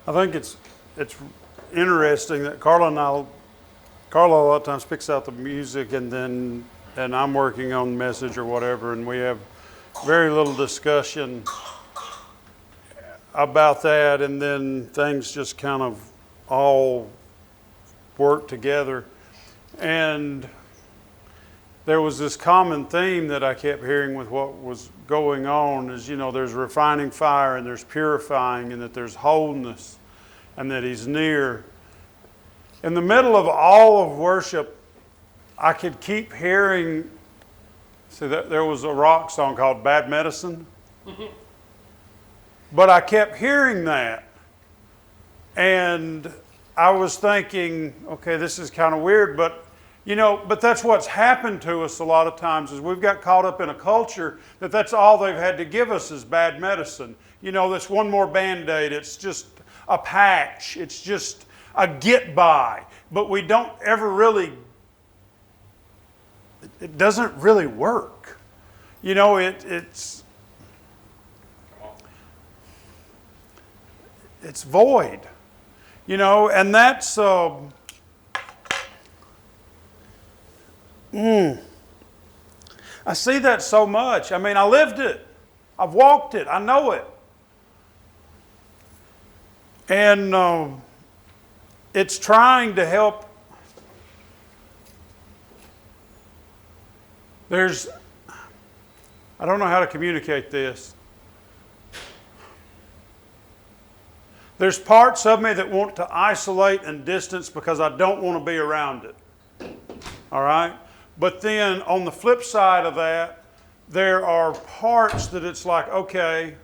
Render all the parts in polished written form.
I think it's interesting that Carla a lot of times picks out the music and I'm working on the message or whatever, and we have very little discussion about that, and then things just kind of all work together. And there was this common theme that I kept hearing with what was going on is, there's refining fire and there's purifying and that there's wholeness and that He's near. In the middle of all of worship, I could keep hearing, there was a rock song called Bad Medicine. But I kept hearing that. And I was thinking, okay, this is kind of weird, but that's what's happened to us a lot of times is we've got caught up in a culture that's all they've had to give us is bad medicine. This one more Band-Aid. It's just a patch. It's just a get by. But we don't ever really, it doesn't really work. It's void. And that's, I see that so much. I mean, I lived it. I've walked it. I know it. And it's trying to help. I don't know how to communicate this. There's parts of me that want to isolate and distance because I don't want to be around it. All right? But then on the flip side of that, there are parts that it's like, okay,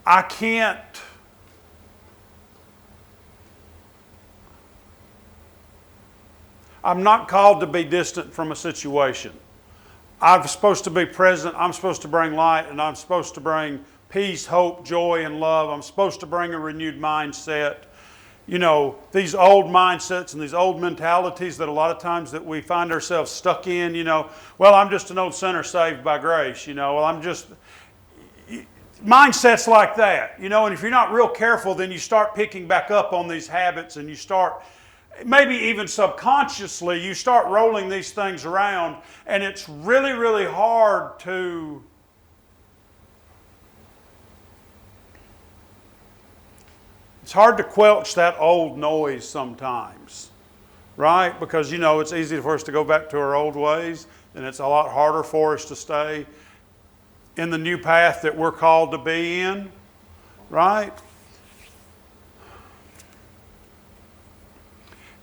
I can't. I'm not called to be distant from a situation. I'm supposed to be present. I'm supposed to bring light, and I'm supposed to bring peace, hope, joy, and love. I'm supposed to bring a renewed mindset. These old mindsets and these old mentalities that a lot of times that we find ourselves stuck in, well, I'm just an old sinner saved by grace, well, I'm just, mindsets like that, and if you're not real careful, then you start picking back up on these habits and you start, maybe even subconsciously, you start rolling these things around, and it's really, really hard to quelch that old noise sometimes, right? Because, it's easy for us to go back to our old ways, and it's a lot harder for us to stay in the new path that we're called to be in, right?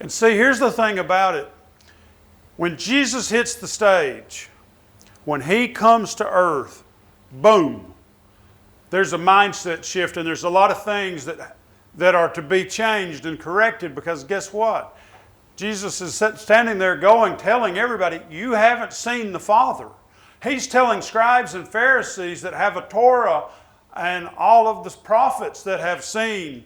And see, here's the thing about it. When Jesus hits the stage, when He comes to earth, boom, there's a mindset shift, and there's a lot of things that are to be changed and corrected, because guess what? Jesus is standing there telling everybody, you haven't seen the Father. He's telling scribes and Pharisees that have a Torah and all of the prophets that have seen,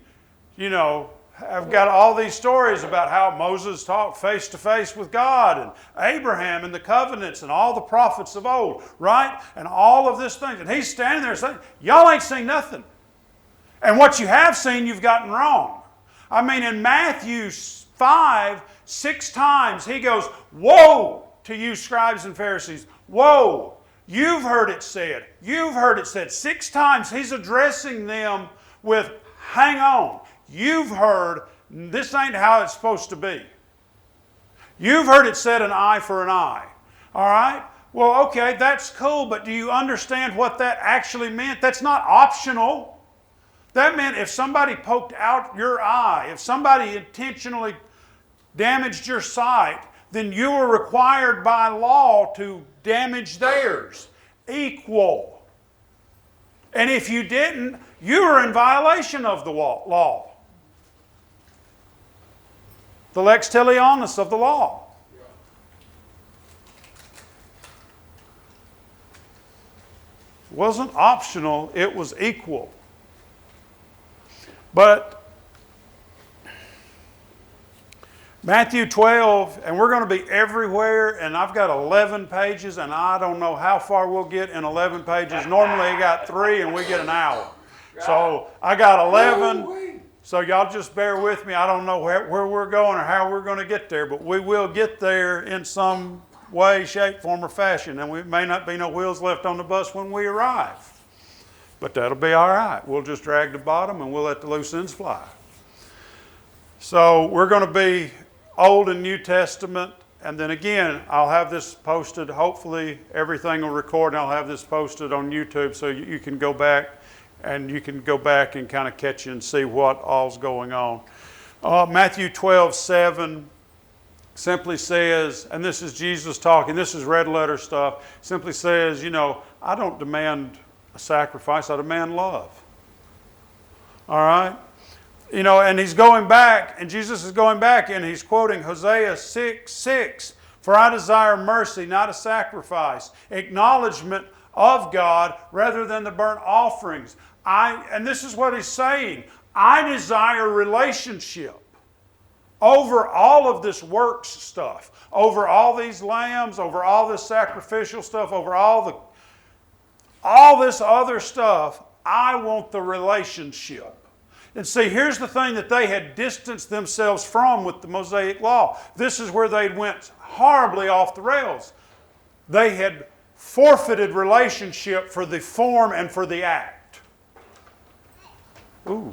I've got all these stories about how Moses talked face to face with God, and Abraham and the covenants and all the prophets of old, right? And all of this thing. And He's standing there saying, y'all ain't seen nothing. And what you have seen, you've gotten wrong. I mean, in Matthew 5, 6 times, He goes, woe to you scribes and Pharisees. Woe. You've heard it said. You've heard it said. 6 times He's addressing them with, hang on. You've heard, this ain't how it's supposed to be. You've heard it said, an eye for an eye. All right? Well, okay, that's cool, but do you understand what that actually meant? That's not optional. That meant if somebody poked out your eye, if somebody intentionally damaged your sight, then you were required by law to damage theirs. Equal. And if you didn't, you were in violation of the law. The lex talionis of the law. It wasn't optional, it was equal. But Matthew 12, and we're going to be everywhere, and I've got 11 pages, and I don't know how far we'll get in 11 pages. Normally I got 3, and we get an hour. So I got 11. So y'all just bear with me. I don't know where we're going or how we're going to get there, but we will get there in some way, shape, form, or fashion. And we may not be no wheels left on the bus when we arrive. But that'll be all right. We'll just drag the bottom and we'll let the loose ends fly. So we're going to be Old and New Testament. And then again, I'll have this posted. Hopefully everything will record and I'll have this posted on YouTube so you can go back and kind of catch it and see what all's going on. Matthew 12:7 simply says, and this is Jesus talking, this is red letter stuff, simply says, I don't demand a sacrifice, I demand love. All right? And he's going back, and Jesus is going back, and he's quoting Hosea 6:6. For I desire mercy, not a sacrifice, acknowledgement of God rather than the burnt offerings. And this is what he's saying. I desire relationship over all of this works stuff, over all these lambs, over all this sacrificial stuff, over all this other stuff. I want the relationship. And see, here's the thing that they had distanced themselves from with the Mosaic Law. This is where they went horribly off the rails. They had forfeited relationship for the form and for the act. Ooh.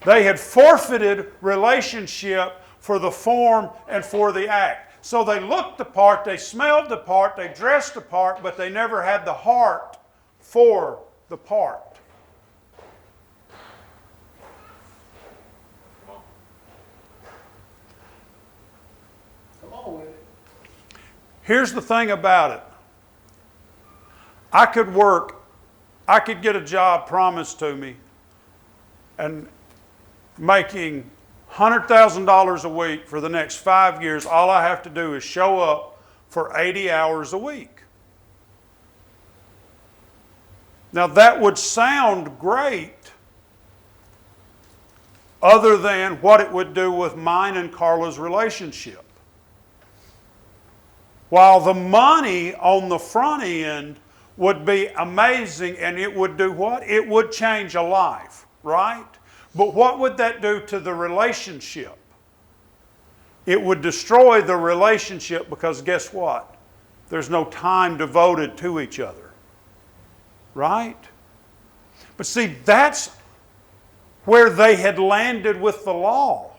They had forfeited relationship for the form and for the act. So they looked the part, they smelled the part, they dressed the part, but they never had the heart for the part. Come on with it. Here's the thing about it. I could get a job promised to me and making $100,000 a week for the next 5 years. All I have to do is show up for 80 hours a week. Now that would sound great other than what it would do with mine and Carla's relationship. While the money on the front end would be amazing and it would do what? It would change a life, right? But what would that do to the relationship? It would destroy the relationship because guess what? There's no time devoted to each other, right? But see, that's where they had landed with the law.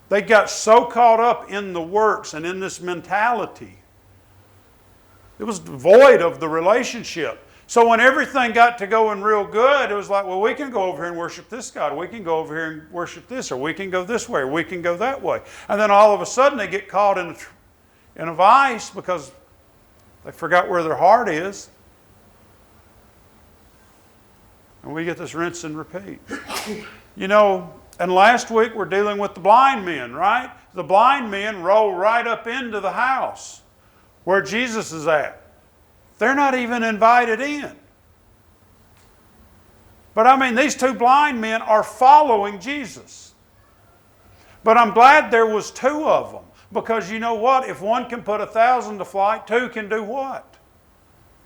They got so caught up in the works and in this mentality. It was void of the relationship. So when everything got to going real good, it was like, well, we can go over here and worship this God. We can go over here and worship this, or we can go this way, or we can go that way. And then all of a sudden they get caught in a vice because they forgot where their heart is. And we get this rinse and repeat. And last week we're dealing with the blind men, right? The blind men roll right up into the house where Jesus is at. They're not even invited in. But these two blind men are following Jesus. But I'm glad there was two of them. Because you know what? If one can put 1,000 to flight, two can do what?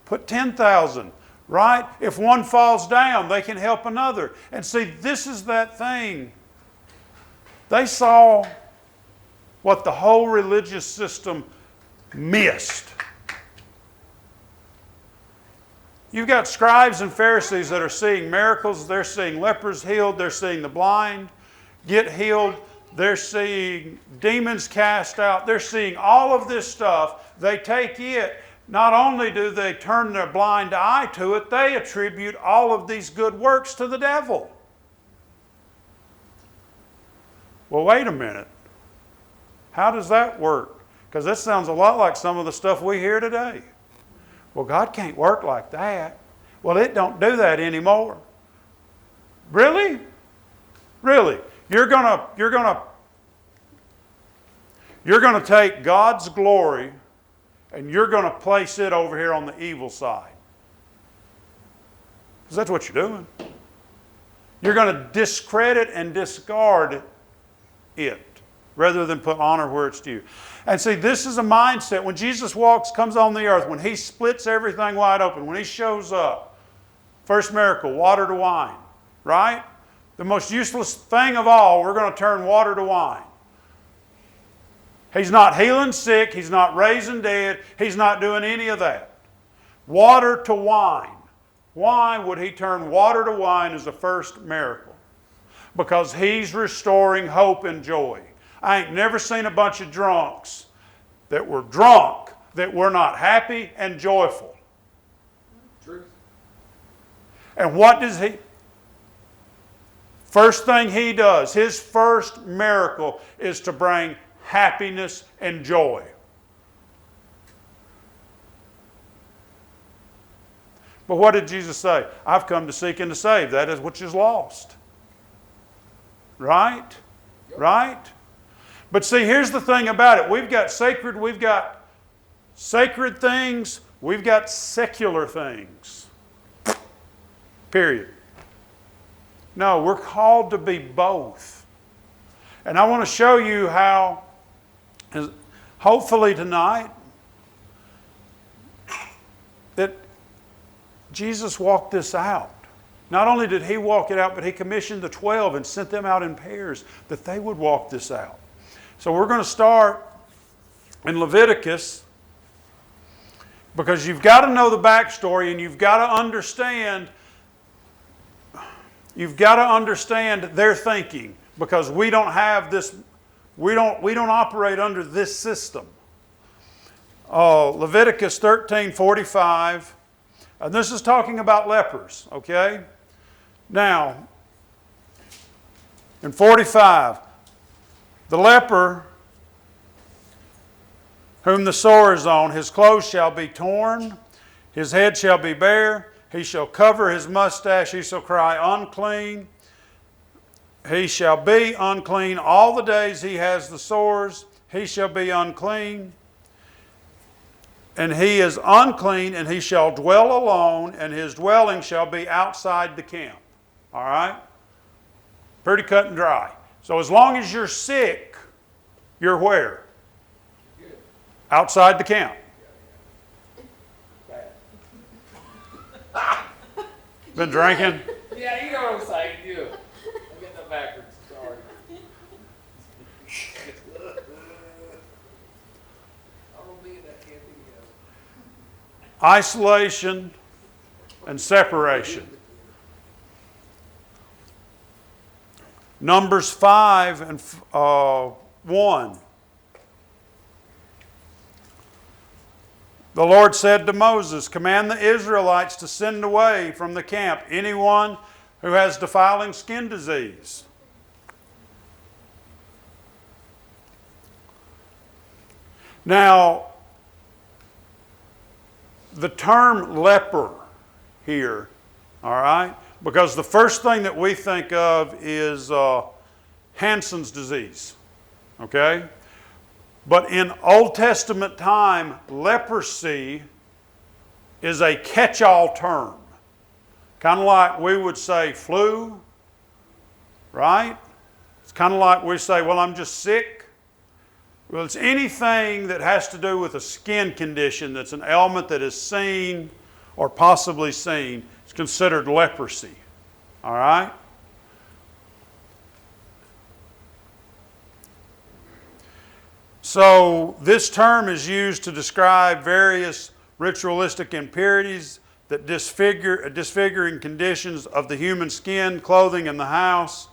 Put 10,000, right? If one falls down, they can help another. And see, this is that thing. They saw what the whole religious system missed. You've got scribes and Pharisees that are seeing miracles. They're seeing lepers healed. They're seeing the blind get healed. They're seeing demons cast out. They're seeing all of this stuff. They take it. Not only do they turn their blind eye to it, they attribute all of these good works to the devil. Well, wait a minute. How does that work? Because this sounds a lot like some of the stuff we hear today. Well, God can't work like that. Well, it don't do that anymore. Really? Really? You're gonna take God's glory and you're going to place it over here on the evil side. Because that's what you're doing. You're going to discredit and discard it rather than put honor where it's due. And see, this is a mindset. When Jesus comes on the earth, when He splits everything wide open, when He shows up, first miracle, water to wine. right? The most useless thing of all, we're going to turn water to wine. He's not healing sick. He's not raising dead. He's not doing any of that. Water to wine. Why would he turn water to wine as the first miracle? Because he's restoring hope and joy. I ain't never seen a bunch of drunks that were drunk that were not happy and joyful. Truth. And what does he? First thing he does, his first miracle is to bring happiness and joy. But what did Jesus say? I've come to seek and to save that is which is lost. Right? Yep. Right? But see, here's the thing about it. We've got sacred things, we've got secular things. Period. No, we're called to be both. And I want to show you how, hopefully tonight, that Jesus walked this out. Not only did he walk it out, but he commissioned the 12 and sent them out in pairs that they would walk this out. So we're going to start in Leviticus, because you've got to know the backstory and you've got to understand their thinking, because we don't have this, we don't operate under this system. Leviticus 13:45, and this is talking about lepers, okay? Now, in 45, the leper whom the sore is on, his clothes shall be torn, his head shall be bare, he shall cover his mustache, he shall cry, unclean. He shall be unclean all the days he has the sores, he shall be unclean. And he is unclean, and he shall dwell alone, and his dwelling shall be outside the camp. All right? Pretty cut and dry. So as long as you're sick, you're where? Good. Outside the camp. Bad. Been drinking? Yeah, you know what I'm saying. You. I'm getting that backwards. Sorry. I'm gonna be in that camp again. Isolation and separation. Numbers 5 and 1. The Lord said to Moses, command the Israelites to send away from the camp anyone who has defiling skin disease. Now, the term leper here, all right, because the first thing that we think of is Hansen's disease, okay? But in Old Testament time, leprosy is a catch-all term. Kind of like we would say flu, right? It's kind of like we say, well, I'm just sick. Well, it's anything that has to do with a skin condition that's an ailment that is seen or possibly seen. It's considered leprosy. All right? So this term is used to describe various ritualistic impurities that disfiguring conditions of the human skin, clothing, and the house.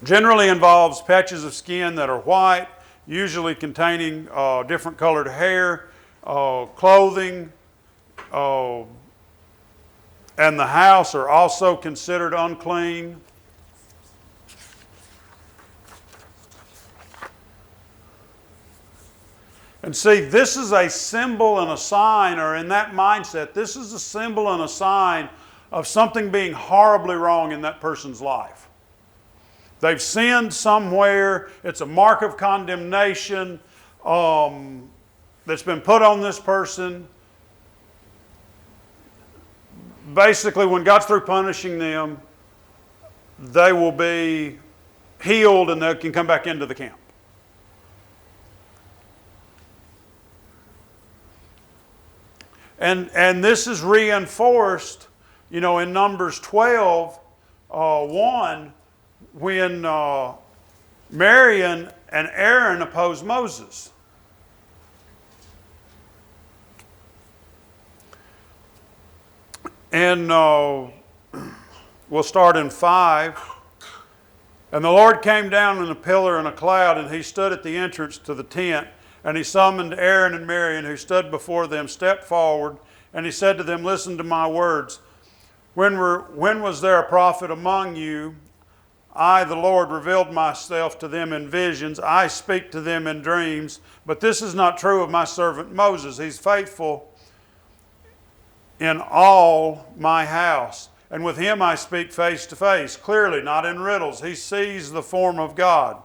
Generally involves patches of skin that are white, usually containing different colored hair, clothing, and the house are also considered unclean. And see, this is a symbol and a sign, or in that mindset, this is a symbol and a sign of something being horribly wrong in that person's life. They've sinned somewhere. It's a mark of condemnation that's been put on this person. Basically, when God's through punishing them, they will be healed and they can come back into the camp. And this is reinforced, You know, in Numbers 12, 1, when Miriam and Aaron opposed Moses. And we'll start in 5. And the Lord came down in a pillar and a cloud, and he stood at the entrance to the tent. And he summoned Aaron and Miriam, who stood before them, stepped forward, and he said to them, "Listen to my words. When was there a prophet among you? I, the Lord, revealed myself to them in visions. I speak to them in dreams. But this is not true of my servant Moses. He's faithful in all my house. And with him I speak face to face, clearly, not in riddles. He sees the form of God.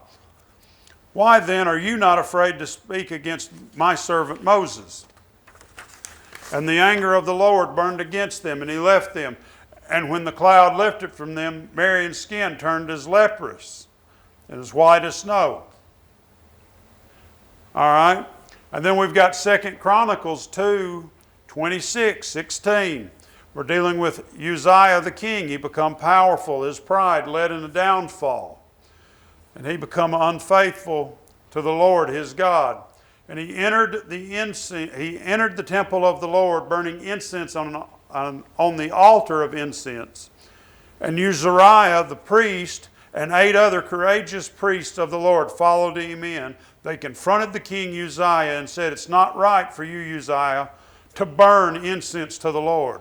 Why then are you not afraid to speak against my servant Moses?" And the anger of the Lord burned against them, and he left them. And when the cloud lifted from them, Miriam's skin turned as leprous, and as white as snow. All right? And then we've got 2 Chronicles 2, 26, 16. We're dealing with Uzziah the king. He become powerful. His pride led in a downfall. And he become unfaithful to the Lord his God. And he entered the temple of the Lord, burning incense on the altar of incense. And Uzziah the priest and 8 other courageous priests of the Lord followed him in. They confronted the king Uzziah and said, "It's not right for you, Uzziah, to burn incense to the Lord.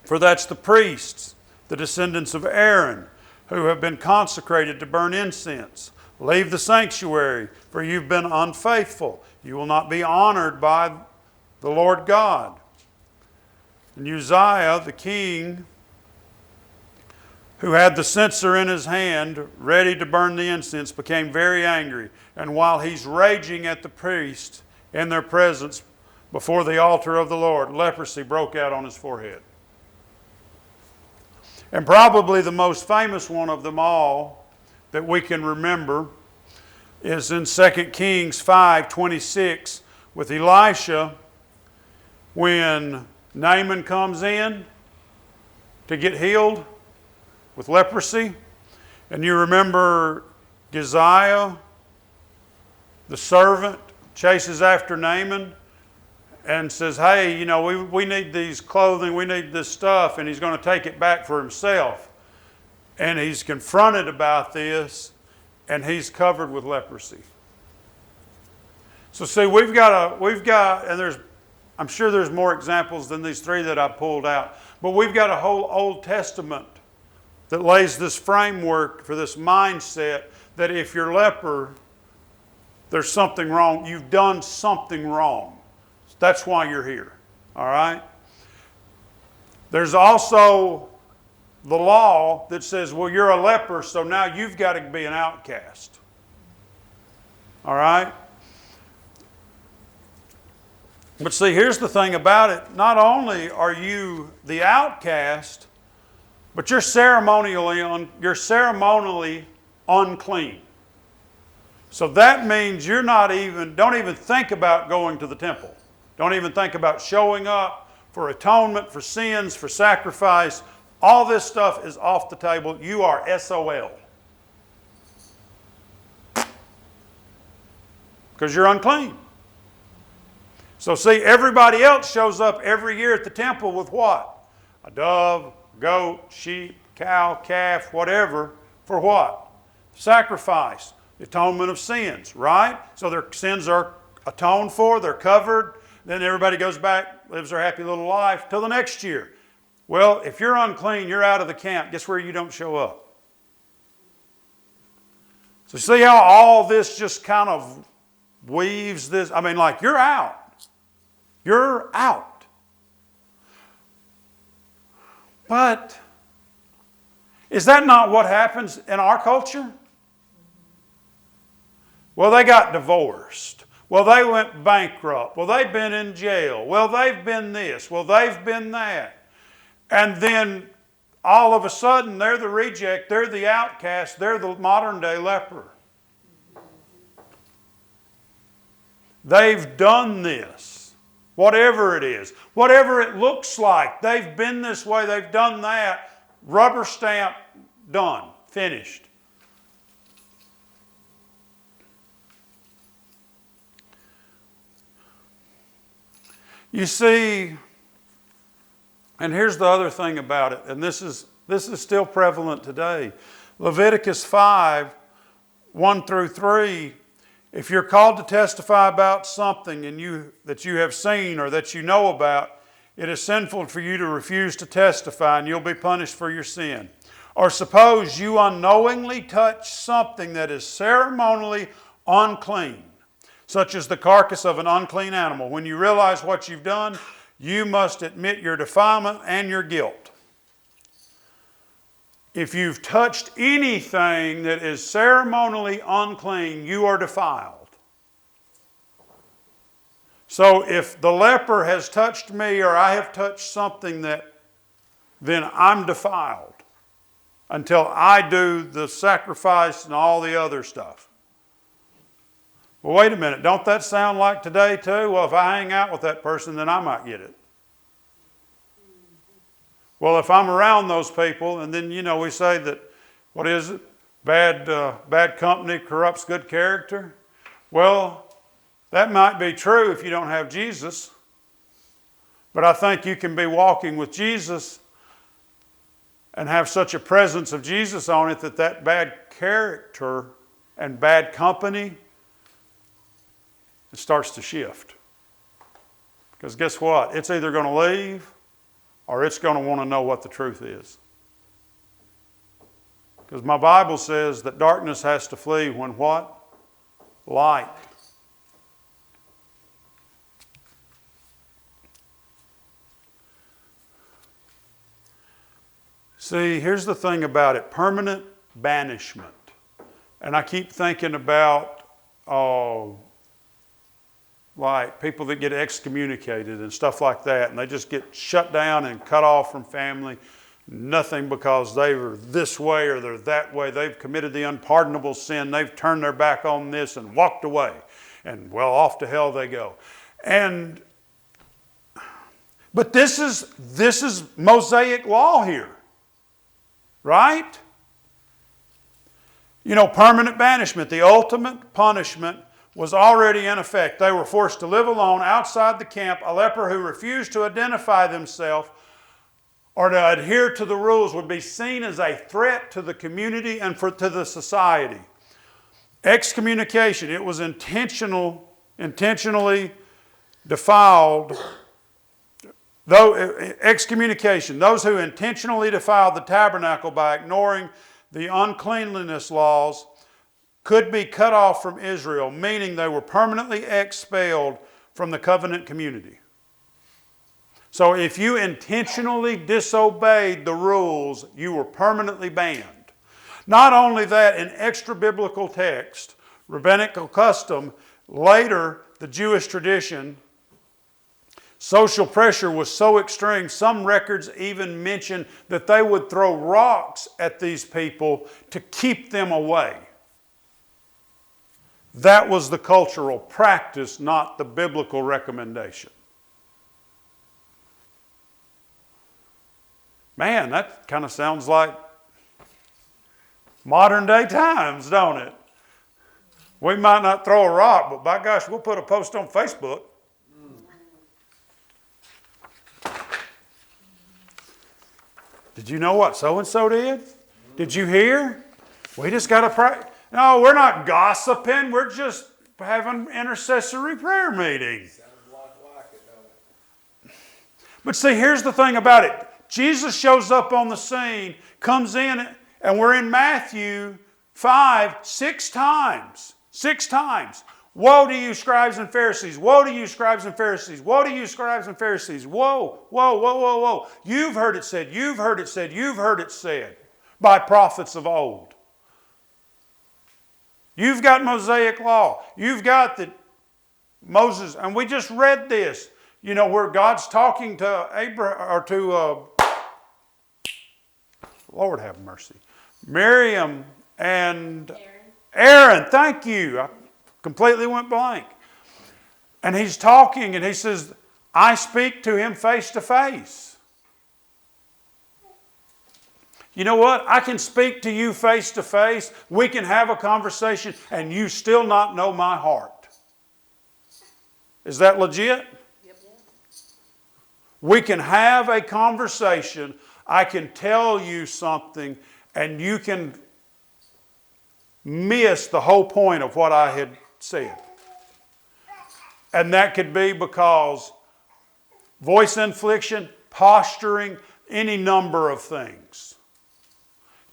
For that's the priests, the descendants of Aaron, who have been consecrated to burn incense. Leave the sanctuary, for you've been unfaithful. You will not be honored by the Lord God." And Uzziah the king, who had the censer in his hand, ready to burn the incense, became very angry. And while he's raging at the priests in their presence before the altar of the Lord, leprosy broke out on his forehead. And probably the most famous one of them all that we can remember is in 2 Kings 5:26 with Elisha, when Naaman comes in to get healed with leprosy. And you remember Gehazi, the servant, chases after Naaman and says, "Hey, you know, we need these clothing, we need this stuff," and he's going to take it back for himself. And he's confronted about this, and he's covered with leprosy. So see, and I'm sure there's more examples than these 3 that I pulled out, but we've got a whole Old Testament that lays this framework for this mindset that if you're leper, there's something wrong. You've done something wrong. That's why you're here. All right? There's also the law that says, well, you're a leper, so now you've got to be an outcast. All right? But see, here's the thing about it. Not only are you the outcast, but you're ceremonially unclean. So that means don't even think about going to the temple. Don't even think about showing up for atonement, for sins, for sacrifice. All this stuff is off the table. You are SOL. Because you're unclean. So see, everybody else shows up every year at the temple with what? A dove, goat, sheep, cow, calf, whatever. For what? Sacrifice. Atonement of sins, right? So their sins are atoned for, they're covered. Then everybody goes back, lives their happy little life till the next year. Well, if you're unclean, you're out of the camp. Guess where you don't show up? So see how all this just kind of weaves this? I mean, like, you're out. You're out. But is that not what happens in our culture? Well, they got divorced. Well, they went bankrupt. Well, they've been in jail. Well, they've been this. Well, they've been that. And then all of a sudden, they're the reject, they're the outcast, they're the modern day leper. They've done this. Whatever it is, whatever it looks like. They've been this way, they've done that. Rubber stamp, done, finished. You see, and here's the other thing about it, and this is still prevalent today. Leviticus 5, 1 through 3, if you're called to testify about something that you have seen or that you know about, it is sinful for you to refuse to testify, and you'll be punished for your sin. Or suppose you unknowingly touch something that is ceremonially unclean, such as the carcass of an unclean animal. When you realize what you've done, you must admit your defilement and your guilt. If you've touched anything that is ceremonially unclean, you are defiled. So if the leper has touched me or I have touched something then I'm defiled until I do the sacrifice and all the other stuff. Well, wait a minute. Don't that sound like today too? Well, if I hang out with that person, then I might get it. Well, if I'm around those people, and then, we say that, what is it? Bad company corrupts good character. Well, that might be true if you don't have Jesus. But I think you can be walking with Jesus and have such a presence of Jesus on it that bad character and bad company, it starts to shift. Because guess what? It's either going to leave or it's going to want to know what the truth is. Because my Bible says that darkness has to flee when what? Light. See, here's the thing about it. Permanent banishment. And I keep thinking about like people that get excommunicated and stuff like that, and they just get shut down and cut off from family. Nothing because they were this way or they're that way. They've committed the unpardonable sin. They've turned their back on this and walked away. And well, off to hell they go. But this is Mosaic law here. Right? Permanent banishment, the ultimate punishment, was already in effect. They were forced to live alone outside the camp. A leper who refused to identify themselves or to adhere to the rules would be seen as a threat to the community and to the society. Excommunication, it was intentionally defiled. Excommunication, those who intentionally defiled the tabernacle by ignoring the uncleanliness laws could be cut off from Israel, meaning they were permanently expelled from the covenant community. So if you intentionally disobeyed the rules, you were permanently banned. Not only that, in extra-biblical text, rabbinical custom, later the Jewish tradition, social pressure was so extreme, some records even mention that they would throw rocks at these people to keep them away. That was the cultural practice, not the biblical recommendation. Man, that kind of sounds like modern day times, don't it? We might not throw a rock, but by gosh, we'll put a post on Facebook. Did you know what so-and-so did? Did you hear? We just got to pray. No, we're not gossiping. We're just having intercessory prayer meeting. But see, here's the thing about it. Jesus shows up on the scene, comes in, and we're in Matthew 5, 6 times. 6 times. Woe to you, scribes and Pharisees. Woe to you, scribes and Pharisees. Woe to you, scribes and Pharisees. Woe, woe, woe, woe, woe. You've heard it said, you've heard it said, you've heard it said by prophets of old. You've got Mosaic law. You've got that Moses, and we just read this, where God's talking to Abraham, or to, Lord have mercy, Miriam and Aaron. Thank you. I completely went blank. And he's talking and he says, I speak to him face to face. You know what? I can speak to you face to face. We can have a conversation and you still not know my heart. Is that legit? Yep. We can have a conversation. I can tell you something and you can miss the whole point of what I had said. And that could be because voice inflection, posturing, any number of things.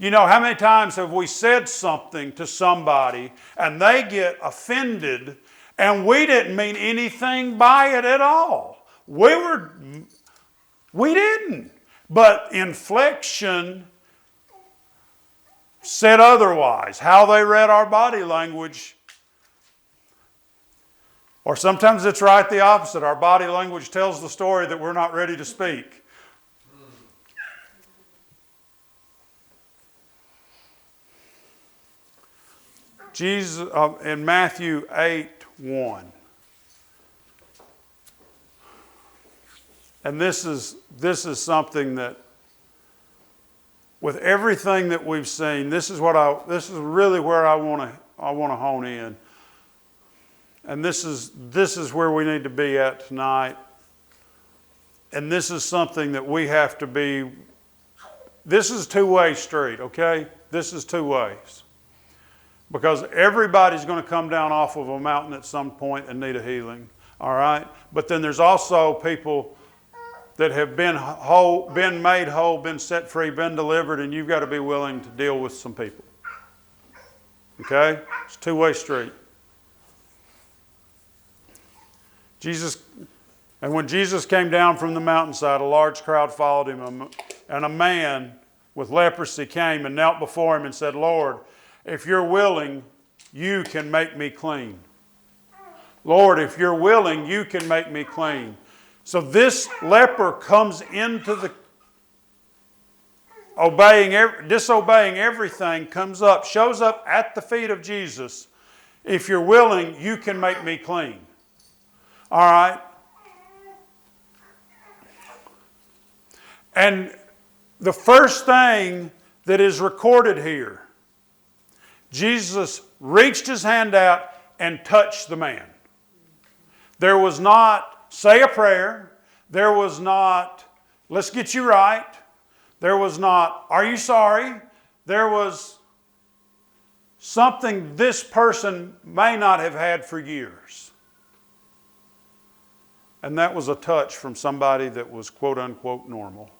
You know, how many times have we said something to somebody and they get offended and we didn't mean anything by it at all? We didn't. But inflection said otherwise. How they read our body language. Or sometimes it's right the opposite. Our body language tells the story that we're not ready to speak. Jesus in Matthew 8:1. And this is something that, with everything that we've seen, this is really where I want to hone in. And this is where we need to be at tonight. And this is something that we have to be. This is a two-way street, okay? This is two ways. Because everybody's going to come down off of a mountain at some point and need a healing, all right? But then there's also people that have been whole, been made whole, been set free, been delivered, and you've got to be willing to deal with some people. Okay? It's a two-way street. And when Jesus came down from the mountainside, a large crowd followed him, and a man with leprosy came and knelt before him and said, "Lord, if you're willing, you can make me clean. Lord, if you're willing, you can make me clean." So this leper comes into the disobeying everything, shows up at the feet of Jesus. If you're willing, you can make me clean. All right? And the first thing that is recorded here, Jesus reached his hand out and touched the man. There was not, say a prayer. There was not, let's get you right. There was not, are you sorry? There was something this person may not have had for years. And that was a touch from somebody that was quote unquote normal.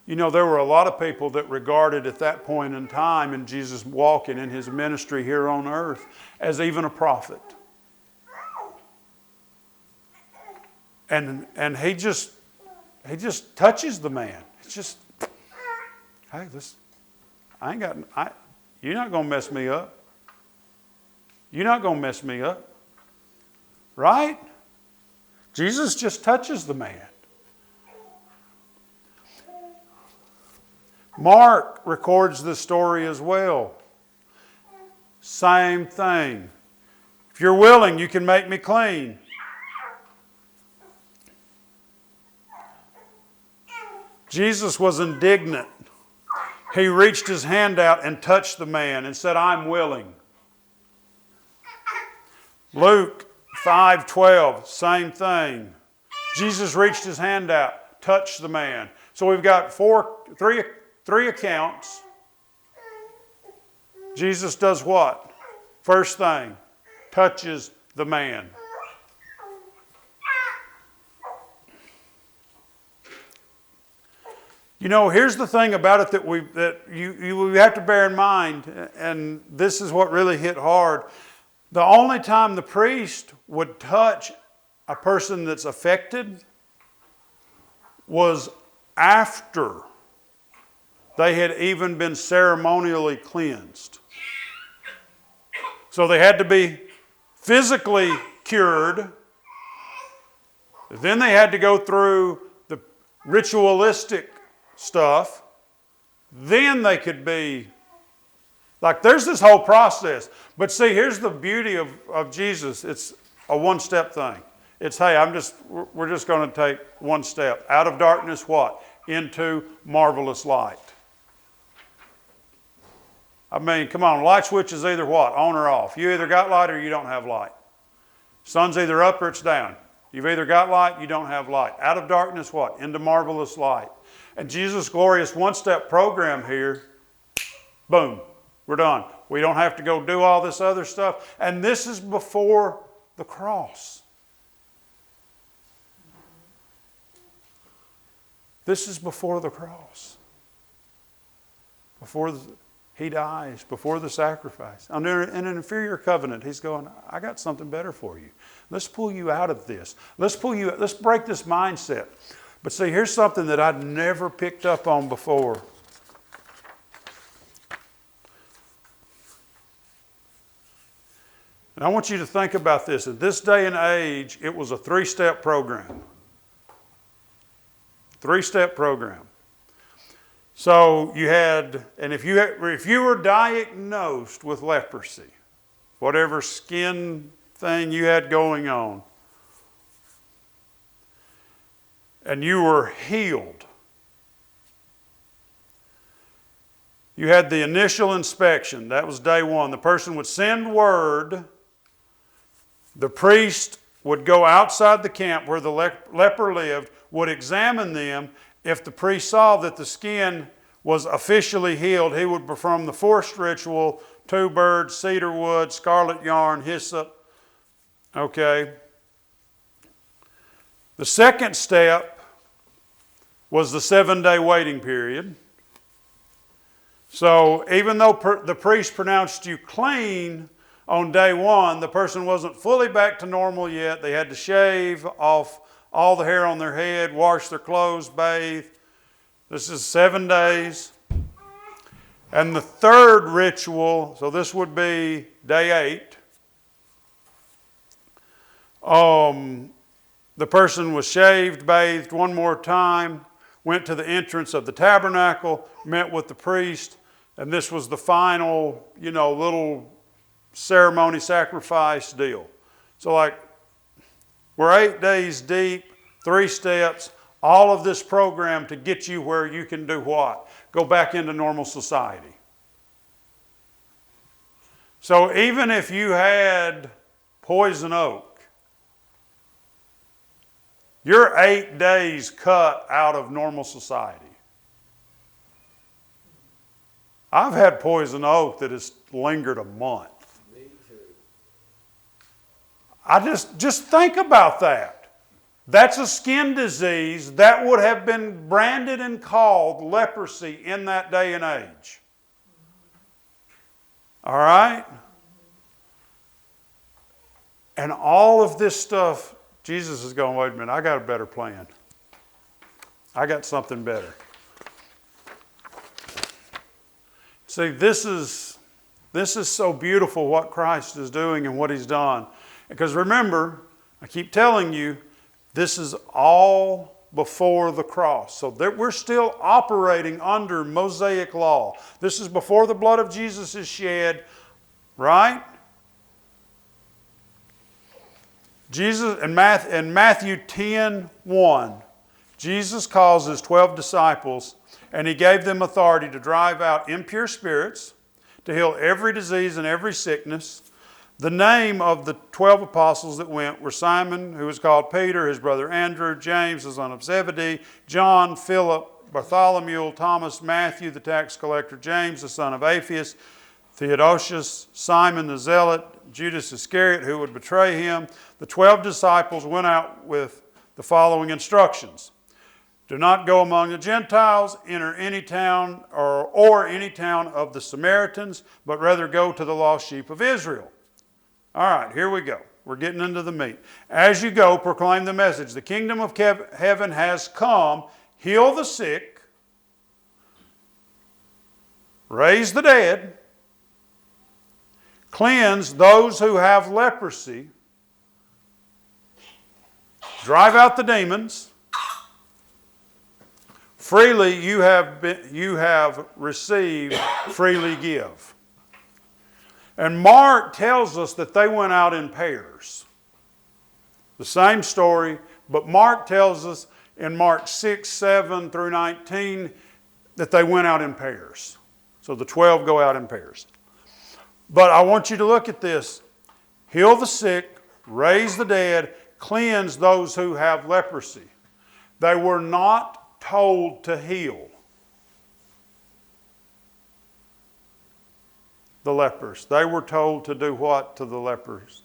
You know, there were a lot of people that regarded at that point in time in Jesus walking in his ministry here on earth as even a prophet. And he just touches the man. It's just, hey, you're not going to mess me up. You're not going to mess me up. Right? Jesus just touches the man. Mark records this story as well. Same thing. If you're willing, you can make me clean. Jesus was indignant. He reached his hand out and touched the man and said, "I'm willing." Luke 5:12, same thing. Jesus reached his hand out, touched the man. So we've got three accounts. Jesus does what? First thing, touches the man. You know, here's the thing about it that you have to bear in mind, and this is what really hit hard. The only time the priest would touch a person that's affected was after they had even been ceremonially cleansed. So they had to be physically cured. Then they had to go through the ritualistic stuff. Then they could be Like there's this whole process. But see, here's the beauty of Jesus. It's a one-step thing. It's, hey, we're just going to take one step. Out of darkness, what? Into marvelous light. I mean, come on, light switch is either what? On or off. You either got light or you don't have light. Sun's either up or it's down. You've either got light, you don't have light. Out of darkness, what? Into marvelous light. And Jesus' glorious one-step program here, boom, we're done. We don't have to go do all this other stuff. And this is before the cross. This is before the cross. He dies, before the sacrifice. Under an inferior covenant, he's going, I got something better for you. Let's pull you out of this. Let's break this mindset. But see, here's something that I'd never picked up on before. And I want you to think about this. In this day and age, it was a three-step program. Three-step program. So you had, and if you were diagnosed with leprosy, whatever skin thing you had going on, and you were healed, you had the initial inspection. That was day one. The person would send word. The priest would go outside the camp where the leper lived, would examine them. If the priest saw that the skin was officially healed, he would perform the forced ritual, 2 birds, cedar wood, scarlet yarn, hyssop. Okay. The second step was the 7-day waiting period. So even though the priest pronounced you clean on day one, the person wasn't fully back to normal yet. They had to shave off all the hair on their head, wash their clothes, bathe. This is 7 days. And the third ritual, so this would be day 8. The person was shaved, bathed one more time, went to the entrance of the tabernacle, met with the priest, and this was the final, little ceremony sacrifice deal. So like, we're 8 days deep, 3 steps, all of this program to get you where you can do what? Go back into normal society. So even if you had poison oak, you're 8 days cut out of normal society. I've had poison oak that has lingered a month. Me too. I just think about that. That's a skin disease that would have been branded and called leprosy in that day and age. All right? And all of this stuff, Jesus is going, wait a minute, I got a better plan. I got something better. See, this is so beautiful what Christ is doing and what He's done. Because remember, I keep telling you, this is all before the cross. So that we're still operating under Mosaic law. This is before the blood of Jesus is shed, right? Jesus in Matthew 10:1, Jesus calls His 12 disciples, and He gave them authority to drive out impure spirits, to heal every disease and every sickness. The name of the 12 apostles that went were Simon, who was called Peter, his brother Andrew, James, the son of Zebedee, John, Philip, Bartholomew, Thomas, Matthew, the tax collector, James, the son of Alphaeus, Theodosius, Simon the Zealot, Judas Iscariot, who would betray Him. The 12 disciples went out with the following instructions. Do not go among the Gentiles, enter any town or any town of the Samaritans, but rather go to the lost sheep of Israel. All right, here we go. We're getting into the meat. As you go, proclaim the message. The kingdom of heaven has come. Heal the sick. Raise the dead. Cleanse those who have leprosy. Drive out the demons. Freely you have received, freely give. And Mark tells us that they went out in pairs. The same story, but Mark tells us in Mark 6, 7 through 19 that they went out in pairs. So the 12 go out in pairs. But I want you to look at this. Heal the sick, raise the dead, cleanse those who have leprosy. They were not told to heal the lepers. They were told to do what to the lepers?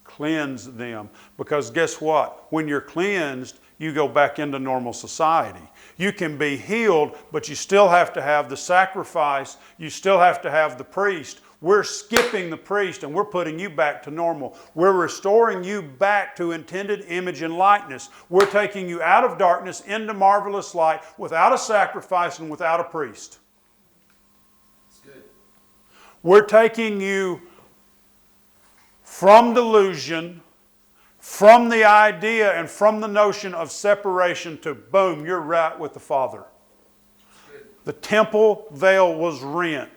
Cleanse them. Because guess what? When you're cleansed, you go back into normal society. You can be healed, but you still have to have the sacrifice. You still have to have the priest. We're skipping the priest and we're putting you back to normal. We're restoring you back to intended image and likeness. We're taking you out of darkness into marvelous light without a sacrifice and without a priest. That's good. We're taking you from delusion, from the idea and from the notion of separation to boom, you're right with the Father. The temple veil was rent.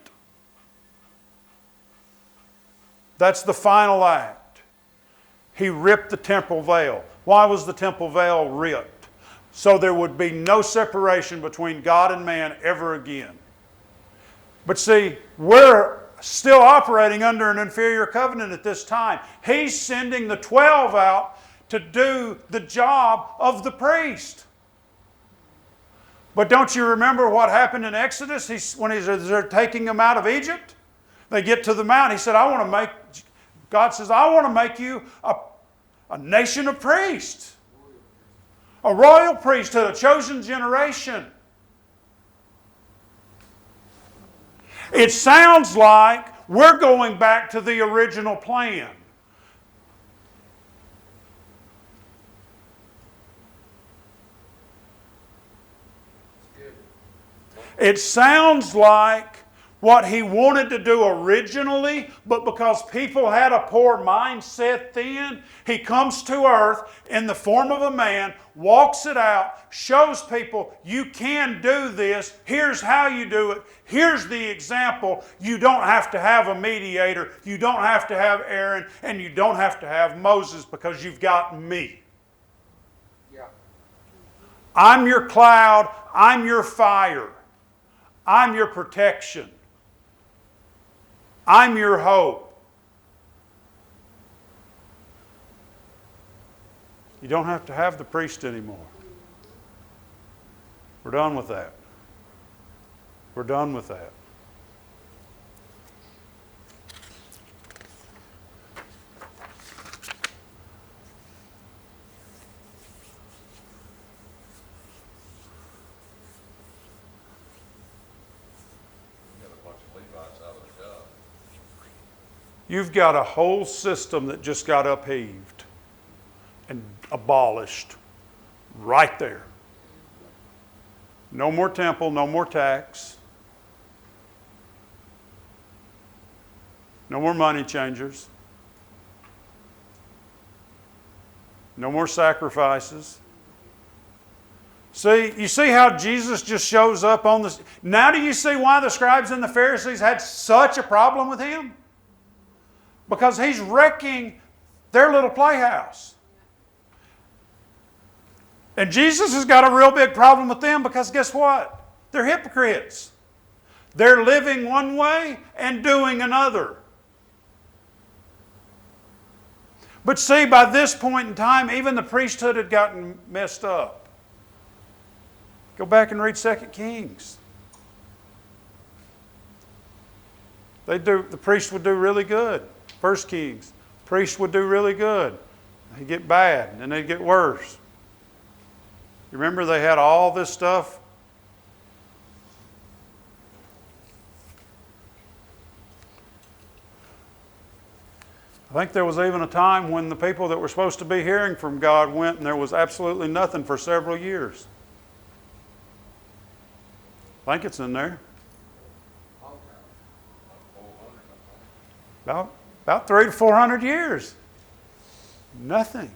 That's the final act. He ripped the temple veil. Why was the temple veil ripped? So there would be no separation between God and man ever again. But see, we're still operating under an inferior covenant at this time. He's sending the 12 out to do the job of the priest. But don't you remember what happened in Exodus when they're taking them out of Egypt? They get to the mount. He said, God says, I want to make you a nation of priests. A royal priesthood, a chosen generation. It sounds like we're going back to the original plan. It sounds like what he wanted to do originally, but because people had a poor mindset then, he comes to earth in the form of a man, walks it out, shows people, you can do this, here's how you do it, here's the example. You don't have to have a mediator, you don't have to have Aaron, and you don't have to have Moses because you've got me. Yeah. I'm your cloud, I'm your fire, I'm your protection. I'm your hope. You don't have to have the priest anymore. We're done with that. We're done with that. You've got a whole system that just got upheaved and abolished right there. No more temple, no more tax. No more money changers. No more sacrifices. See, you see how Jesus just shows up on this? Now do you see why the scribes and the Pharisees had such a problem with him? Because he's wrecking their little playhouse. And Jesus has got a real big problem with them because guess what? They're hypocrites. They're living one way and doing another. But see, by this point in time, even the priesthood had gotten messed up. Go back and read 2 Kings. The priest would do really good. 1 Kings. Priests would do really good. They'd get bad, and then they'd get worse. You remember they had all this stuff? I think there was even a time when the people that were supposed to be hearing from God went and there was absolutely nothing for several years. I think it's in there. About 300 to 400 years. Nothing.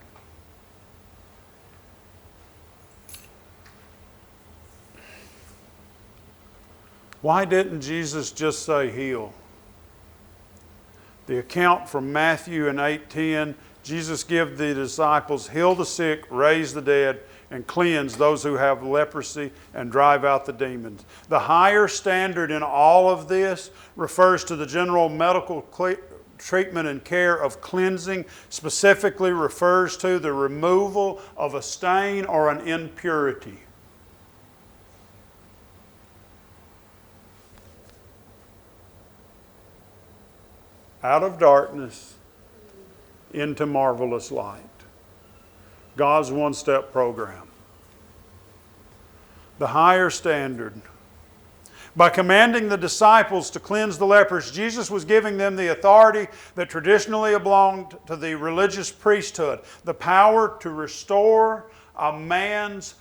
Why didn't Jesus just say heal? The account from Matthew in 8:10, Jesus gave the disciples, heal the sick, raise the dead, and cleanse those who have leprosy and drive out the demons. The higher standard in all of this refers to the general medical treatment and care of cleansing, specifically refers to the removal of a stain or an impurity. Out of darkness into marvelous light. God's one-step program. The higher standard. By commanding the disciples to cleanse the lepers, Jesus was giving them the authority that traditionally belonged to the religious priesthood, the power to restore a man's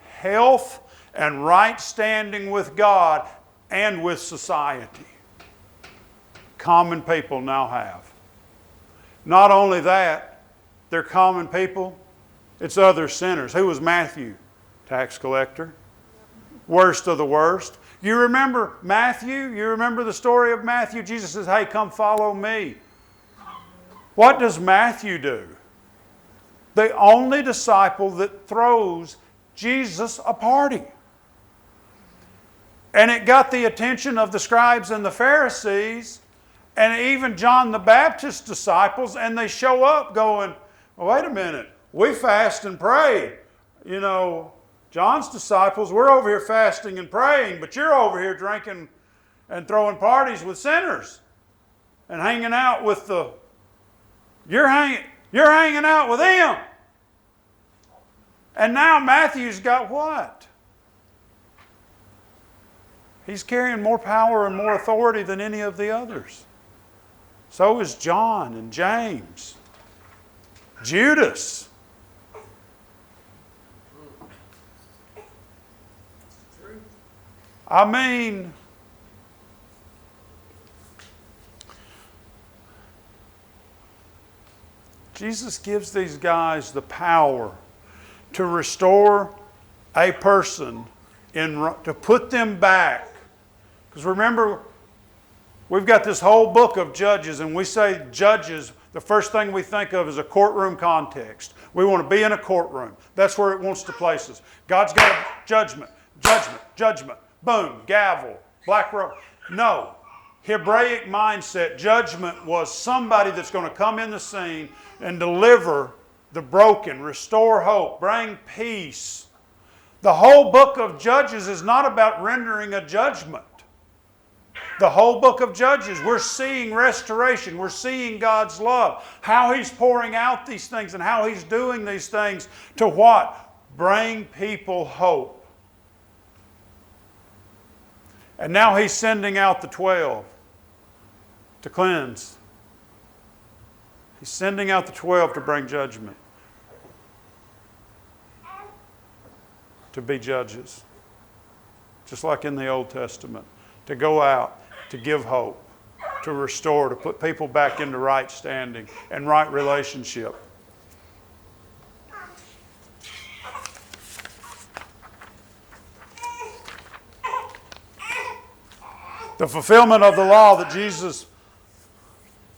health and right standing with God and with society. Common people now have. Not only that, they're common people, it's other sinners. Who was Matthew? Tax collector. Worst of the worst. You remember Matthew? You remember the story of Matthew? Jesus says, hey, come follow me. What does Matthew do? The only disciple that throws Jesus a party. And it got the attention of the scribes and the Pharisees and even John the Baptist's disciples, and they show up going, well, wait a minute, we fast and pray. You know, John's disciples, we're over here fasting and praying, but you're over here drinking and throwing parties with sinners and hanging out with you're hanging out with them. And now Matthew's got what? He's carrying more power and more authority than any of the others. So is John and James. Judas. I mean, Jesus gives these guys the power to restore a person, to put them back. Because remember, we've got this whole book of Judges, and we say Judges, the first thing we think of is a courtroom context. We want to be in a courtroom. That's where it wants to place us. God's got a judgment, judgment, judgment. Boom, gavel, black robe. No. Hebraic mindset, judgment was somebody that's going to come in the scene and deliver the broken, restore hope, bring peace. The whole book of Judges is not about rendering a judgment. The whole book of Judges, we're seeing restoration. We're seeing God's love. How He's pouring out these things and how He's doing these things to what? Bring people hope. And now He's sending out the 12 to cleanse. He's sending out the 12 to bring judgment. To be judges. Just like in the Old Testament. To go out, to give hope, to restore, to put people back into right standing and right relationship. The fulfillment of the law that Jesus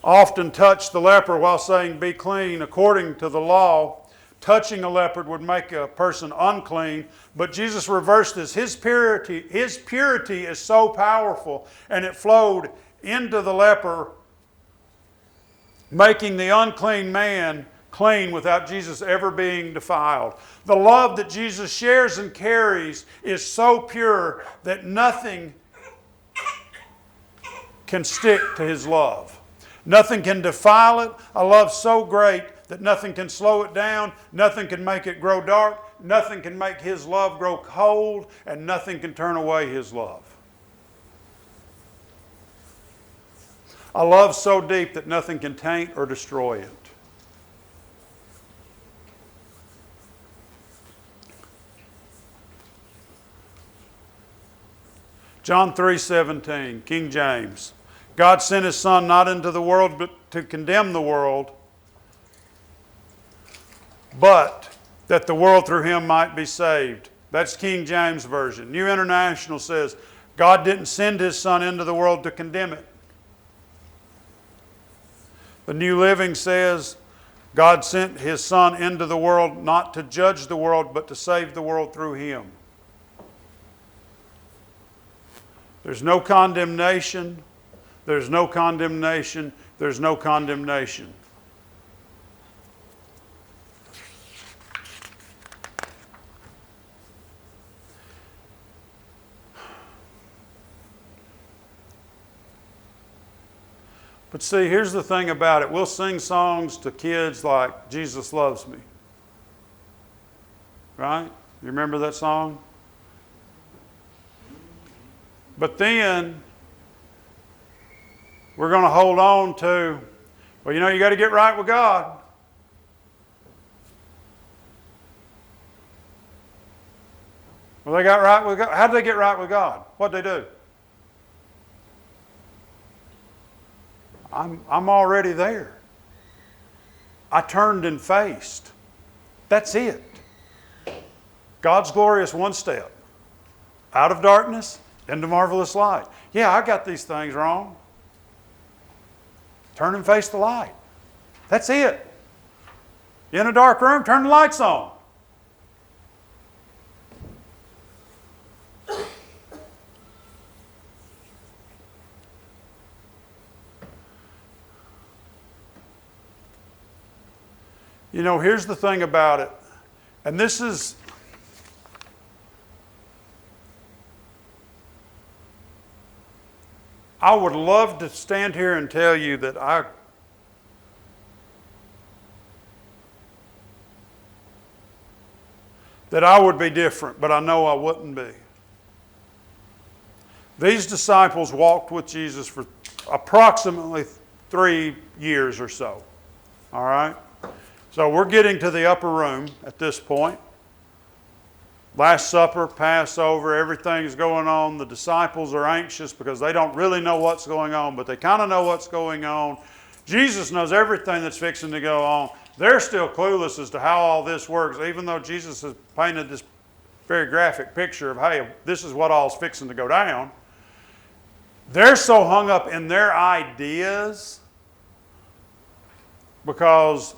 often touched the leper while saying, be clean, according to the law, touching a leopard would make a person unclean, but Jesus reversed this. His purity is so powerful, and it flowed into the leper, making the unclean man clean without Jesus ever being defiled. The love that Jesus shares and carries is so pure that nothing can stick to His love. Nothing can defile it. A love so great that nothing can slow it down, nothing can make it grow dark, nothing can make His love grow cold, and nothing can turn away His love. A love so deep that nothing can taint or destroy it. John 3:17, King James. God sent His Son not into the world but to condemn the world, but that the world through Him might be saved. That's King James Version. New International says, God didn't send His Son into the world to condemn it. The New Living says, God sent His Son into the world not to judge the world, but to save the world through Him. There's no condemnation. There's no condemnation. There's no condemnation. But see, here's the thing about it. We'll sing songs to kids like, Jesus Loves Me. Right? You remember that song? But then, we're going to hold on to, well, you got to get right with God. Well, they got right with God. How did they get right with God? What did they do? I'm already there. I turned and faced. That's it. God's glory is one step. Out of darkness into marvelous light. Yeah, I got these things wrong. Turn and face the light. That's it. In a dark room, turn the lights on. Here's the thing about it, and this is, I would love to stand here and tell you that I would be different, but I know I wouldn't be. These disciples walked with Jesus for approximately 3 years or so. All right? So we're getting to the upper room at this point. Last Supper, Passover, everything's going on. The disciples are anxious because they don't really know what's going on, but they kind of know what's going on. Jesus knows everything that's fixing to go on. They're still clueless as to how all this works, even though Jesus has painted this very graphic picture of, hey, this is what all's fixing to go down. They're so hung up in their ideas because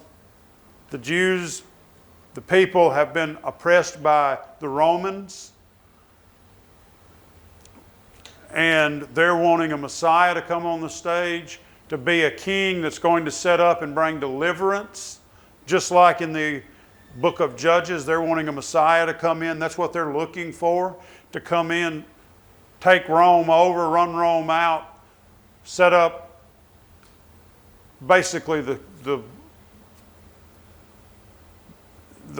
the Jews, the people, have been oppressed by the Romans, and they're wanting a Messiah to come on the stage, to be a king that's going to set up and bring deliverance. Just like in the book of Judges, they're wanting a Messiah to come in. That's what they're looking for, to come in, take Rome over, run Rome out, set up basically the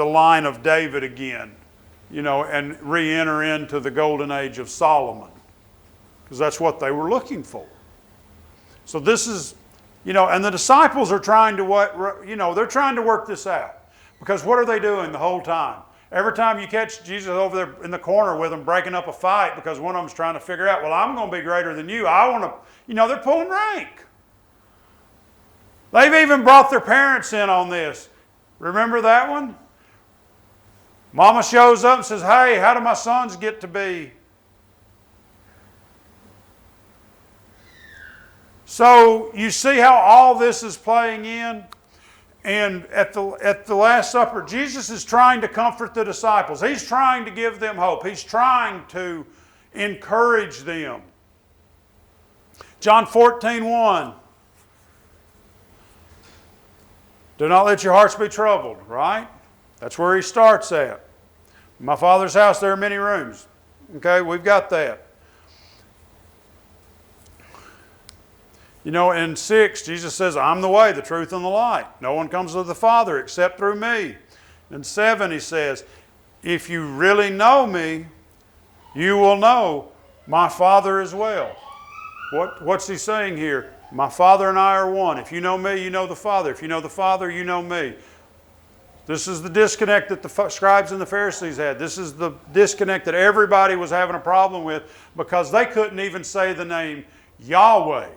line of David again, and re-enter into the golden age of Solomon, because that's what they were looking for. So this is, and the disciples are trying to they're trying to work this out, because what are they doing the whole time? Every time you catch Jesus over there in the corner with them breaking up a fight because one of them's trying to figure out, well, I'm going to be greater than you. I want to, they're pulling rank. They've even brought their parents in on this. Remember that one? Mama shows up and says, hey, how do my sons get to be? So you see how all this is playing in? And at the Last Supper, Jesus is trying to comfort the disciples. He's trying to give them hope. He's trying to encourage them. John 14:1. Do not let your hearts be troubled, right? That's where he starts at. In my Father's house there are many rooms. Okay, we've got that. In 6, Jesus says, I'm the way, the truth, and the light. No one comes to the Father except through me. In 7, he says, if you really know me, you will know my Father as well. What's he saying here? My Father and I are one. If you know me, you know the Father. If you know the Father, you know me. This is the disconnect that the scribes and the Pharisees had. This is the disconnect that everybody was having a problem with, because they couldn't even say the name Yahweh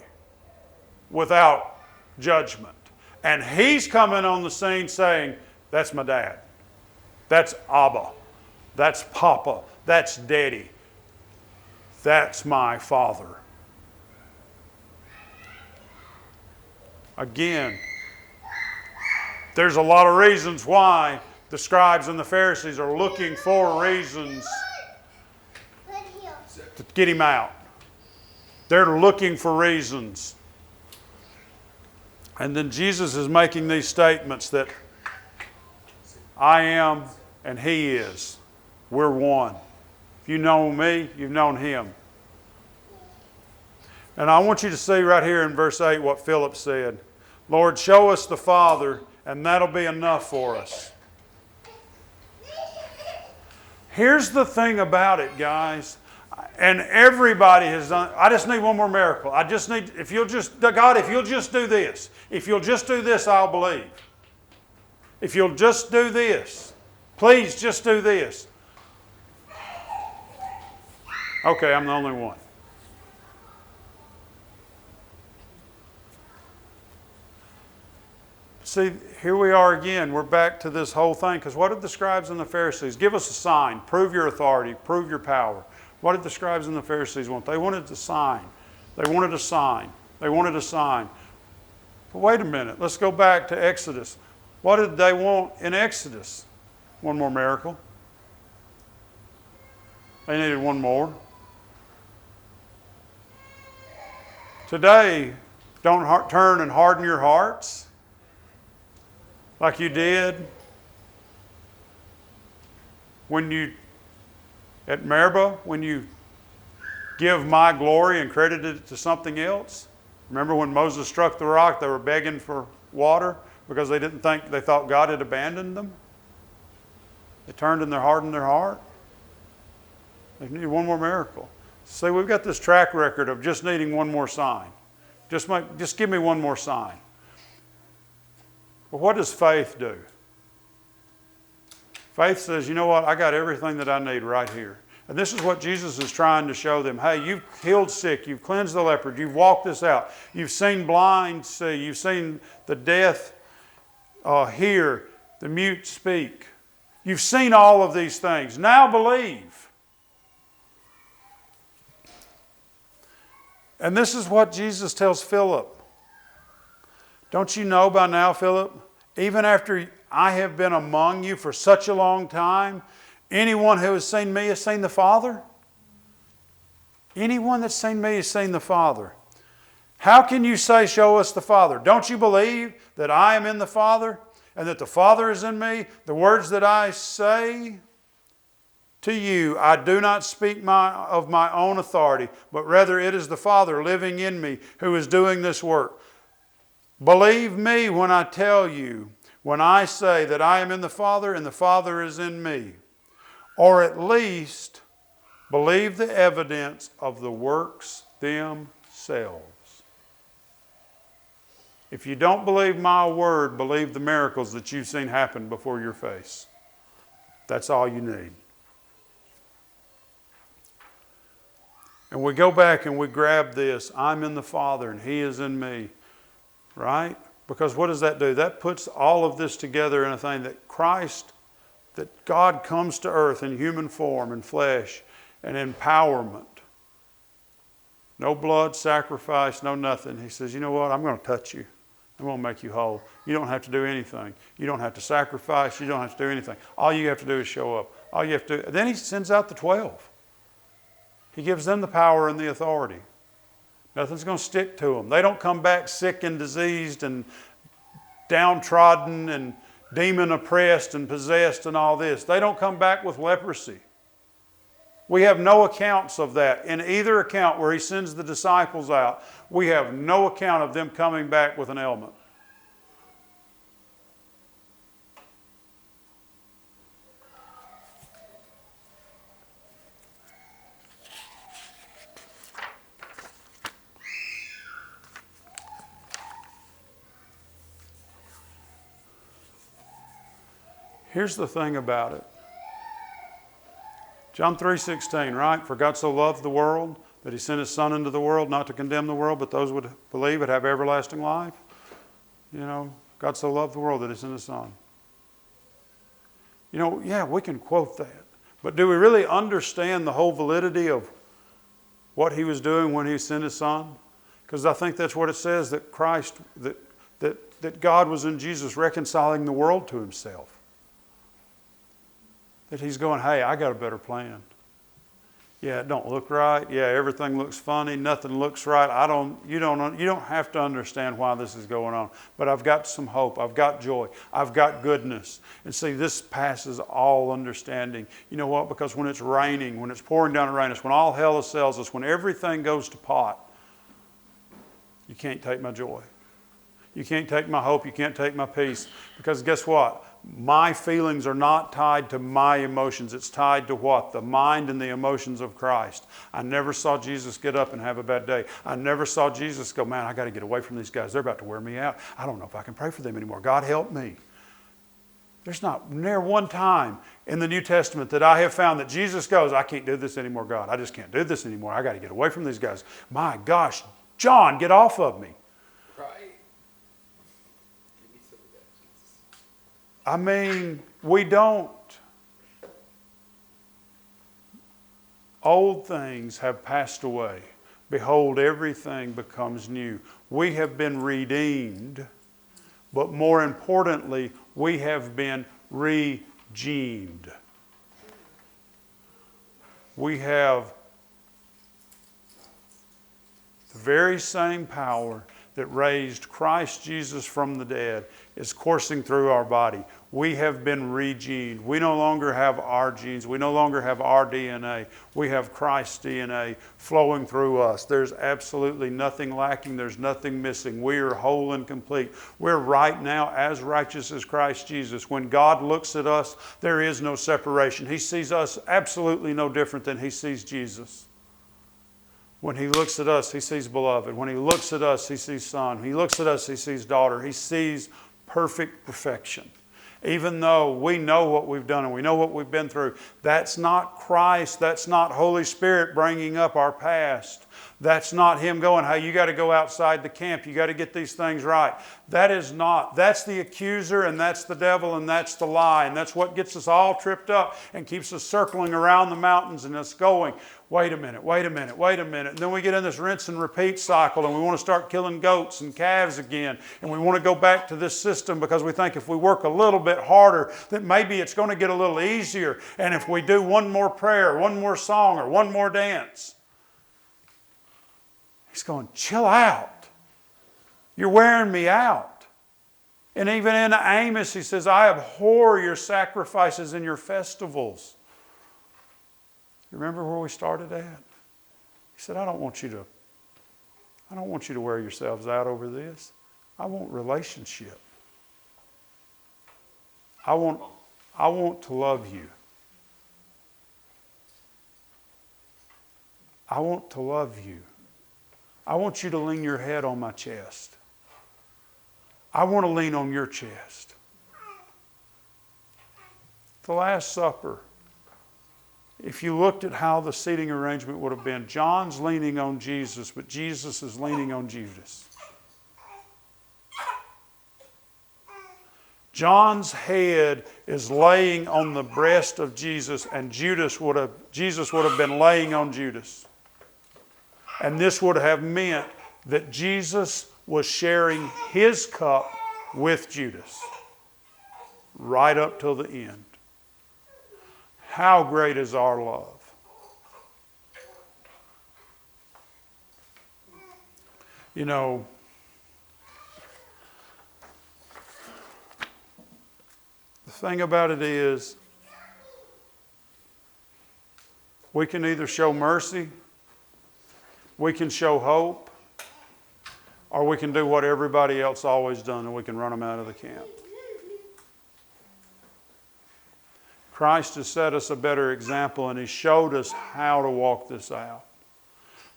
without judgment. And he's coming on the scene saying, that's my dad. That's Abba. That's Papa. That's Daddy. That's my Father. Again, there's a lot of reasons why the scribes and the Pharisees are looking for reasons to get him out. They're looking for reasons. And then Jesus is making these statements that I am and he is. We're one. If you know me, you've known him. And I want you to see right here in verse 8 what Philip said. Lord, show us the Father, and that'll be enough for us. Here's the thing about it, guys. And everybody has done, I just need one more miracle. I just need, if you'll just do this. If you'll just do this, I'll believe. If you'll just do this. Please just do this. Okay, I'm the only one. See, here we are again. We're back to this whole thing. Because what did the scribes and the Pharisees? Give us a sign. Prove your authority. Prove your power. What did the scribes and the Pharisees want? They wanted a sign. They wanted a sign. They wanted a sign. But wait a minute. Let's go back to Exodus. What did they want in Exodus? One more miracle. They needed one more. Today, don't turn and harden your hearts like you did when you, at Meribah, when you give my glory and credited it to something else. Remember when Moses struck the rock, they were begging for water because they thought God had abandoned them. They turned and they hardened their heart. They needed one more miracle. See, we've got this track record of just needing one more sign. Just give me one more sign. But what does faith do? Faith says, you know what? I got everything that I need right here. And this is what Jesus is trying to show them. Hey, you've healed sick. You've cleansed the leper. You've walked this out. You've seen blind see. You've seen the deaf hear, the mute speak. You've seen all of these things. Now believe. And this is what Jesus tells Philip. Don't you know by now, Philip, even after I have been among you for such a long time, anyone who has seen me has seen the Father? Anyone that's seen me has seen the Father. How can you say, show us the Father? Don't you believe that I am in the Father and that the Father is in me? The words that I say to you, I do not speak of my own authority, but rather it is the Father living in me who is doing this work. Believe me when I tell you, when I say that I am in the Father and the Father is in me. Or at least believe the evidence of the works themselves. If you don't believe my word, believe the miracles that you've seen happen before your face. That's all you need. And we go back and we grab this. I'm in the Father and He is in me. Right? Because what does that do? That puts all of this together in a thing that Christ, that God comes to earth in human form and flesh and empowerment. No blood sacrifice, no nothing. He says, you know what? I'm going to touch you. I'm going to make you whole. You don't have to do anything. You don't have to sacrifice. You don't have to do anything. All you have to do is show up. All you have to do. Then He sends out the 12. He gives them the power and the authority. Nothing's going to stick to them. They don't come back sick and diseased and downtrodden and demon oppressed and possessed and all this. They don't come back with leprosy. We have no accounts of that. In either account where He sends the disciples out, we have no account of them coming back with an ailment. Here's the thing about it. John 3:16, right? For God so loved the world that He sent His Son into the world, not to condemn the world, but those would believe would have everlasting life. You know, God so loved the world that He sent His Son. You know, yeah, we can quote that. But do we really understand the whole validity of what He was doing when He sent His Son? Because I think that's what it says, that Christ, that that God was in Jesus reconciling the world to himself. That he's going, hey, I got a better plan. Yeah, it don't look right. Yeah, everything looks funny. Nothing looks right. You don't have to understand why this is going on. But I've got some hope. I've got joy. I've got goodness. And see, this passes all understanding. You know what? Because when it's raining, when it's pouring down and raining, when all hell assails us, when everything goes to pot, you can't take my joy. You can't take my hope. You can't take my peace. Because guess what? My feelings are not tied to my emotions. It's tied to what? The mind and the emotions of Christ. I never saw Jesus get up and have a bad day. I never saw Jesus go, man, I got to get away from these guys. They're about to wear me out. I don't know if I can pray for them anymore. God help me. There's not near one time in the New Testament that I have found that Jesus goes, I can't do this anymore, God. I just can't do this anymore. I got to get away from these guys. My gosh, John, get off of me. I mean, we don't. Old things have passed away. Behold, everything becomes new. We have been redeemed, but more importantly, we have been regened. We have the very same power that raised Christ Jesus from the dead is coursing through our body. We have been regened. We no longer have our genes. We no longer have our DNA. We have Christ's DNA flowing through us. There's absolutely nothing lacking. There's nothing missing. We are whole and complete. We're right now as righteous as Christ Jesus. When God looks at us, there is no separation. He sees us absolutely no different than He sees Jesus. When He looks at us, He sees beloved. When He looks at us, He sees son. When He looks at us, He sees daughter. He sees perfect perfection. Even though we know what we've done and we know what we've been through, that's not Christ, that's not Holy Spirit bringing up our past. That's not Him going, hey, you got to go outside the camp, you got to get these things right. That is not. That's the accuser and that's the devil and that's the lie. And that's what gets us all tripped up and keeps us circling around the mountains and us going, wait a minute, wait a minute, wait a minute. And then we get in this rinse and repeat cycle and we want to start killing goats and calves again. And we want to go back to this system because we think if we work a little bit harder, that maybe it's going to get a little easier. And if we do one more prayer, one more song, or one more dance. He's going, chill out. You're wearing me out. And even in Amos, he says, I abhor your sacrifices and your festivals. You remember where we started at? He said, I don't want you to wear yourselves out over this. I want relationship. I want to love you. I want to love you. I want you to lean your head on my chest. I want to lean on your chest. The Last Supper, if you looked at how the seating arrangement would have been, John's leaning on Jesus, but Jesus is leaning on Judas. John's head is laying on the breast of Jesus, and Jesus would have been laying on Judas. And this would have meant that Jesus was sharing His cup with Judas right up till the end. How great is our love? You know, the thing about it is, we can either show mercy, we can show hope, or we can do what everybody else always done and we can run them out of the camp. Christ has set us a better example and He showed us how to walk this out.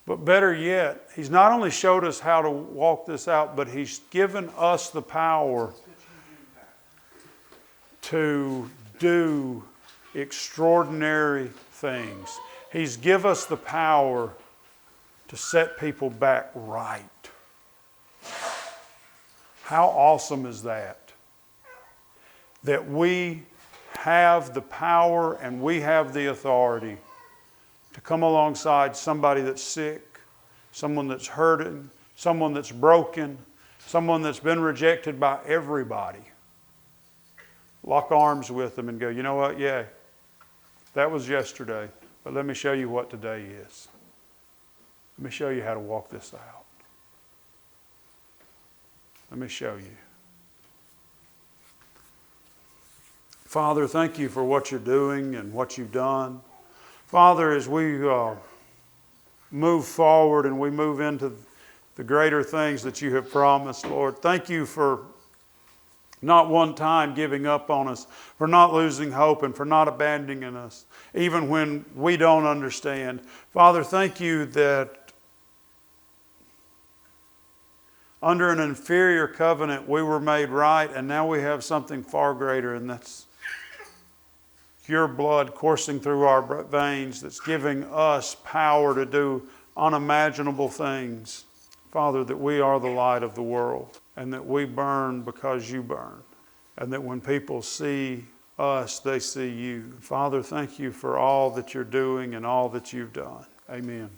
But better yet, He's not only showed us how to walk this out, but He's given us the power to do extraordinary things. He's given us the power to set people back right. How awesome is that? That we have the power and we have the authority to come alongside somebody that's sick, someone that's hurting, someone that's broken, someone that's been rejected by everybody. Lock arms with them and go, you know what? Yeah, that was yesterday, but let me show you what today is. Let me show you how to walk this out. Let me show you. Father, thank you for what you're doing and what you've done. Father, as we move forward and we move into the greater things that you have promised, Lord, thank you for not one time giving up on us, for not losing hope and for not abandoning us, even when we don't understand. Father, thank you that under an inferior covenant we were made right, and now we have something far greater, and that's your blood coursing through our veins that's giving us power to do unimaginable things. Father, that we are the light of the world and that we burn because you burn. And that when people see us, they see you. Father, thank you for all that you're doing and all that you've done. Amen.